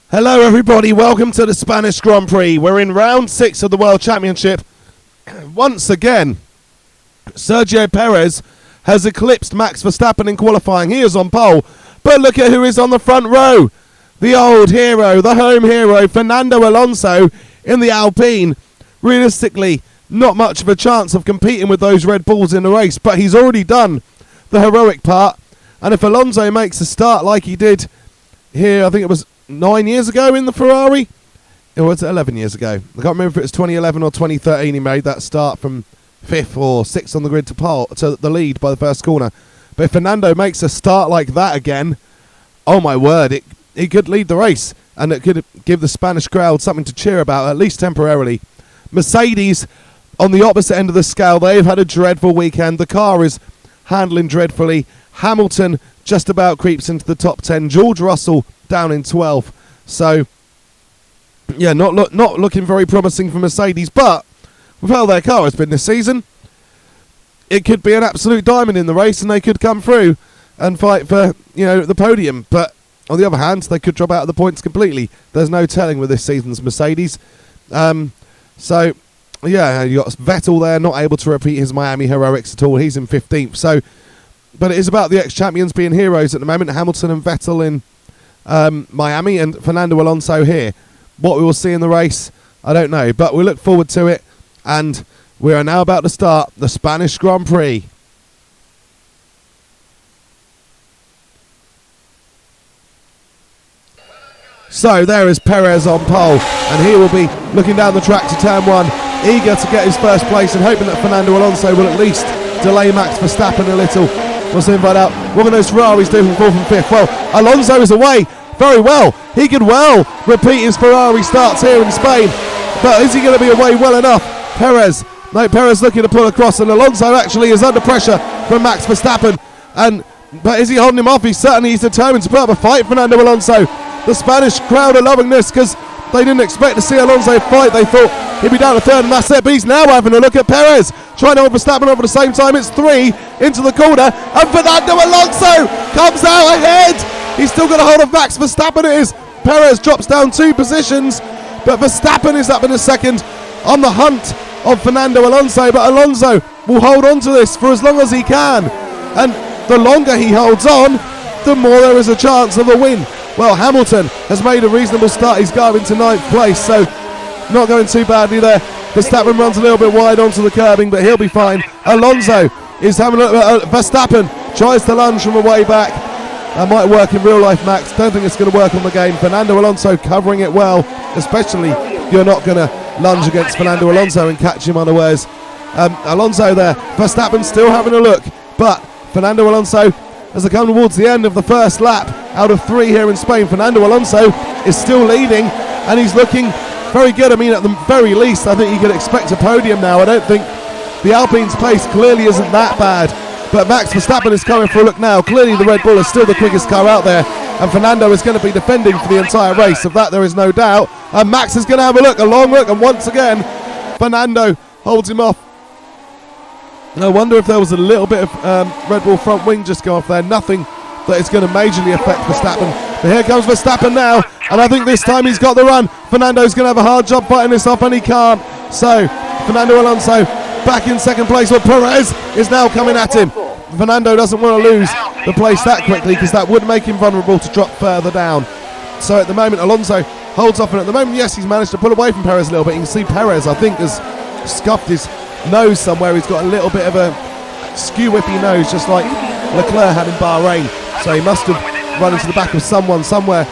Hello everybody, welcome to the Spanish Grand Prix. We're in round 6 of the World Championship. Once again, Sergioperez has eclipsed Max Verstappen in qualifying. He is on pole, but look at who is on the front row. The old hero, the home hero, Fernando Alonso in the Alpine. Realistically, not much of a chance of competing with those Red Bulls in the race, but he's already done the heroic part. And if Alonso makes a start like he did here, I think it was 9 years ago in the Ferrari, or was it 11 years ago? I can't remember if it was 2011 or 2013 he made that start from 5th or 6th on the grid to the lead by the first corner. But if Fernando makes a start like that again, oh my word, he could lead the race, and it could give the Spanish crowd something to cheer about, at least temporarily. Mercedes, on the opposite end of the scale, they've had a dreadful weekend. The car is handling dreadfully. Hamilton just about creeps into the top 10. George Russell down in 12th. So, yeah, not looking very promising for Mercedes. But with how their car has been this season, it could be an absolute diamond in the race, and they could come through and fight for, the podium. But on the other hand, they could drop out of the points completely. There's no telling with this season's Mercedes. So, yeah, you got Vettel there, not able to repeat his Miami heroics at all. He's in 15th. So, but it is about the ex-champions being heroes at the moment. Hamilton and Vettel in Miami, and Fernando Alonso here. What we will see in the race, I don't know, but we look forward to it, and we are now about to start the Spanish Grand Prix. So there is Perez on pole, and he will be looking down the track to turn 1, eager to get his first place and hoping that Fernando Alonso will at least delay Max Verstappen a little. We'll soon find out what can those Ferraris do from 4th and 5th. Well, Alonso is away very well. He could well repeat his Ferrari starts here in Spain, but is he going to be away well enough? Perez looking to pull across, and Alonso actually is under pressure from Max Verstappen. But is he holding him off? He's determined to put up a fight, Fernando Alonso. The Spanish crowd are loving this because they didn't expect to see Alonso fight. They thought he'd be down to 3rd, and that's it. But he's now having a look at Perez, trying to hold Verstappen over at the same time. It's 3 into the corner, and Fernando Alonso comes out ahead. He's still got a hold of Max Verstappen. It is. Perez drops down 2 positions, but Verstappen is up in a second on the hunt of Fernando Alonso. But Alonso will hold on to this for as long as he can, and the longer he holds on, the more there is a chance of a win. Well, Hamilton has made a reasonable start. He's going to 9th place, so not going too badly there. Verstappen runs a little bit wide onto the curbing, but he'll be fine. Alonso is having a look at Verstappen, tries to lunge from a way back. That might work in real life, Max. Don't think it's going to work on the game. Fernando Alonso covering it well, especially you're not going to lunge against Fernando Alonso and catch him unawares. Alonso there. Verstappen still having a look, but Fernando Alonso, as they come towards the end of the first lap out of 3 here in Spain, Fernando Alonso is still leading, and he's looking very good. I mean, at the very least, I think you could expect a podium now. I don't think the Alpine's pace clearly isn't that bad, but Max Verstappen is coming for a look now. Clearly the Red Bull is still the quickest car out there, and Fernando is going to be defending for the entire race. Of that there is no doubt, and Max is going to have a long look, and once again Fernando holds him off. And I wonder if there was a little bit of Red Bull front wing just go off there. Nothing that is going to majorly affect Verstappen. But here comes Verstappen now, and I think this time he's got the run. Fernando's going to have a hard job fighting this off, and he can't. So Fernando Alonso back in 2nd place, but Perez is now coming at him. Fernando doesn't want to lose the place that quickly, because that would make him vulnerable to drop further down. So at the moment Alonso holds off, and at the moment, yes, he's managed to pull away from Perez a little bit. You can see Perez, I think, has scuffed his nose somewhere. He's got a little bit of a skew whippy nose, just like Leclerc had in Bahrain. So he must have run into the back of someone somewhere.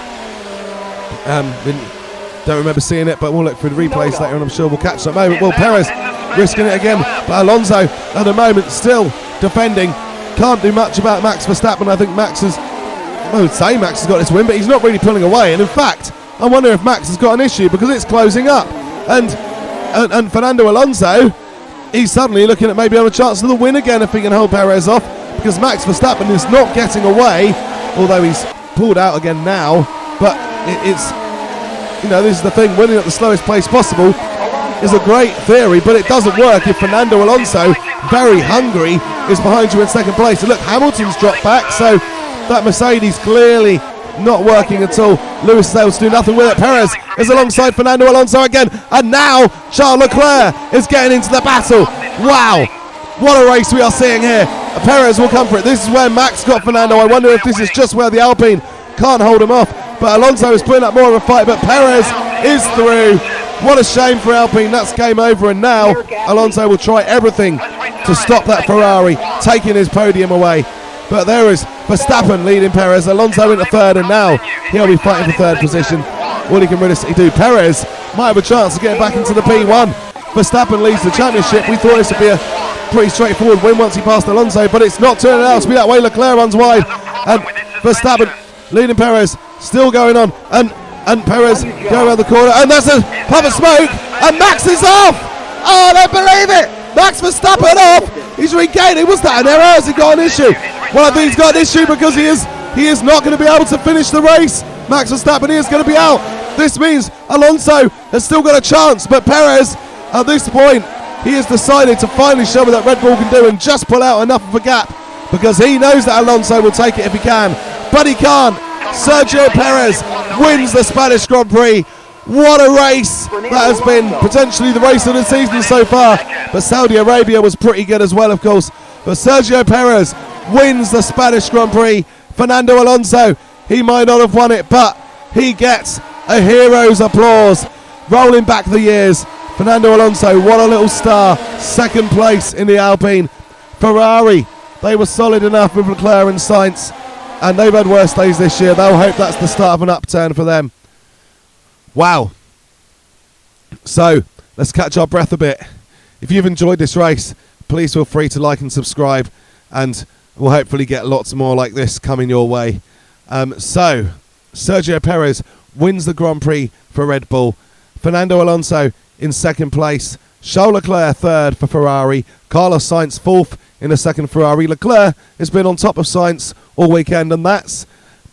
Don't remember seeing it, but we'll look through the replays later, and I'm sure we'll catch that moment. Well, Perez risking it again, but Alonso at the moment still defending. Can't do much about Max Verstappen. I think I would say Max has got this win, but he's not really pulling away. And in fact, I wonder if Max has got an issue, because it's closing up. And Fernando Alonso, he's suddenly looking at maybe having a chance of the win again if he can hold Perez off, because Max Verstappen is not getting away, although he's pulled out again now. But it's this is the thing, winning at the slowest pace possible is a great theory, but it doesn't work if Fernando Alonso, very hungry, is behind you in 2nd place. And look, Hamilton's dropped back, so that Mercedes clearly not working at all. Lewis is able to do nothing with it. Perez is alongside Fernando Alonso again, and now Charles Leclerc is getting into the battle. Wow, what a race we are seeing here. Perez will come for it. This is where Max got Fernando. I wonder if this is just where the Alpine can't hold him off, but Alonso is putting up more of a fight, but Perez is through. What a shame for Alpine. That's game over, and now Alonso will try everything to stop that Ferrari taking his podium away. But there is Verstappen leading Perez, Alonso into third, and now he'll be fighting for third position. All he can realistically do, Perez might have a chance to get back into the P1. Verstappen leads the championship. We thought this would be a pretty straightforward win once he passed Alonso, but it's not turning out to be that way. Leclerc runs wide, and Verstappen leading Perez, still going on, and Perez going around the corner, and there's a puff of smoke, and Max is off! Oh, I don't believe it! Max Verstappen off! He's regaining. Was that an error? Has he got an issue? Well, I think he's got an issue because he is not going to be able to finish the race. Max Verstappen is going to be out. This means Alonso has still got a chance, but Perez, at this point, he has decided to finally show what that Red Bull can do and just pull out enough of a gap, because he knows that Alonso will take it if he can, but he can't. Sergio Perez wins the Spanish Grand Prix. What a race that has been, potentially the race of the season so far, but Saudi Arabia was pretty good as well, of course. But Sergio Perez wins the Spanish Grand Prix. Fernando Alonso, he might not have won it, but he gets a hero's applause. Rolling back the years, Fernando Alonso, what a little star. Second place in the Alpine. Ferrari, they were solid enough with Leclerc and Sainz, and they've had worse days this year. They'll hope that's the start of an upturn for them. Wow. So, let's catch our breath a bit. If you've enjoyed this race, please feel free to like and subscribe, and we'll hopefully get lots more like this coming your way. So, Sergio Perez wins the Grand Prix for Red Bull. Fernando Alonso in second place. Charles Leclerc third for Ferrari. Carlossainz fourth in a second Ferrari. Leclerc has been on top of Sainz all weekend, and that's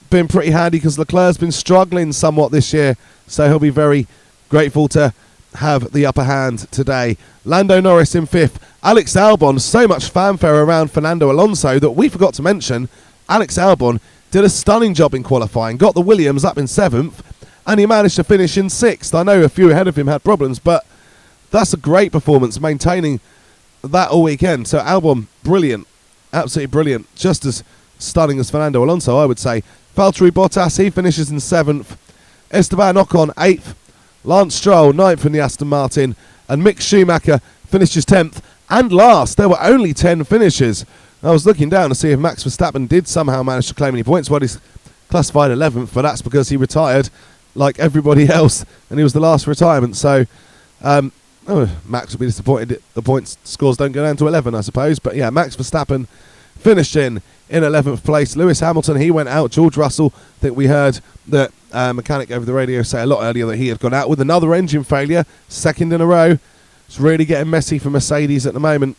been pretty handy because Leclerc's been struggling somewhat this year, so he'll be very grateful to have the upper hand today. Lando Norris in fifth. Alex Albon, so much fanfare around Fernando Alonso that we forgot to mention. Alex Albon did a stunning job in qualifying, got the Williams up in seventh, and he managed to finish in sixth. I know a few ahead of him had problems, but that's a great performance, maintaining that all weekend. So Albon, brilliant, absolutely brilliant, just as stunning as Fernando Alonso, I would say. Valtteri Bottas, he finishes in seventh. Estebanocon, eighth. Lance Stroll, ninth in the Aston Martin. And Mick Schumacher finishes 10th and last. There were only 10 finishes. I was looking down to see if Max Verstappen did somehow manage to claim any points. Well, he's classified 11th, but that's because he retired like everybody else, and he was the last retirement. So Max will be disappointed the points scores don't go down to 11, I suppose. But yeah, Max Verstappen finished in 11th place. Lewis Hamilton, he went out. George Russell, I think we heard that mechanic over the radio say a lot earlier that he had gone out with another engine failure, second in a row. It's really getting messy for Mercedes at the moment.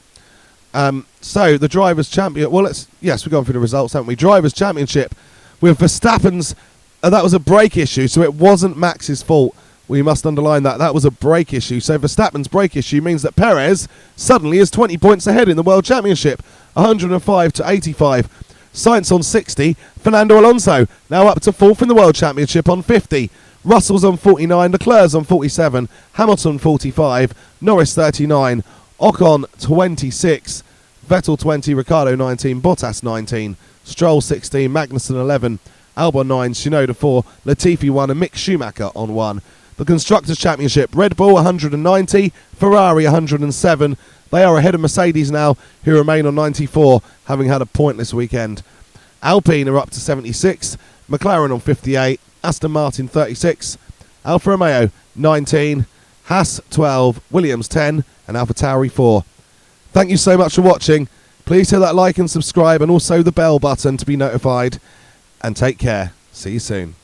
So the Drivers' Champion, well, we've gone through the results, haven't we? Drivers' Championship with Verstappen's, that was a brake issue, so it wasn't Max's fault. We must underline that. That was a brake issue. So Verstappen's brake issue means that Perez suddenly is 20 points ahead in the World Championship, 105 to 85. Sainz on 60. Fernando Alonso now up to 4th in the World Championship on 50. Russell's on 49. Leclerc's on 47. Hamilton 45. Norris 39. Ocon 26. Vettel 20. Ricciardo 19. Bottas 19. Stroll 16. Magnussen 11. Albon 9. Tsunoda 4. Latifi 1. And Mick Schumacher on 1. The Constructors' Championship, Red Bull 190, Ferrari 107. They are ahead of Mercedes now, who remain on 94, having had a pointless weekend. Alpine are up to 76, McLaren on 58, Aston Martin 36, Alfa Romeo 19, Haas 12, Williams 10, and AlphaTauri 4. Thank you so much for watching. Please hit that like and subscribe, and also the bell button to be notified. And take care. See you soon.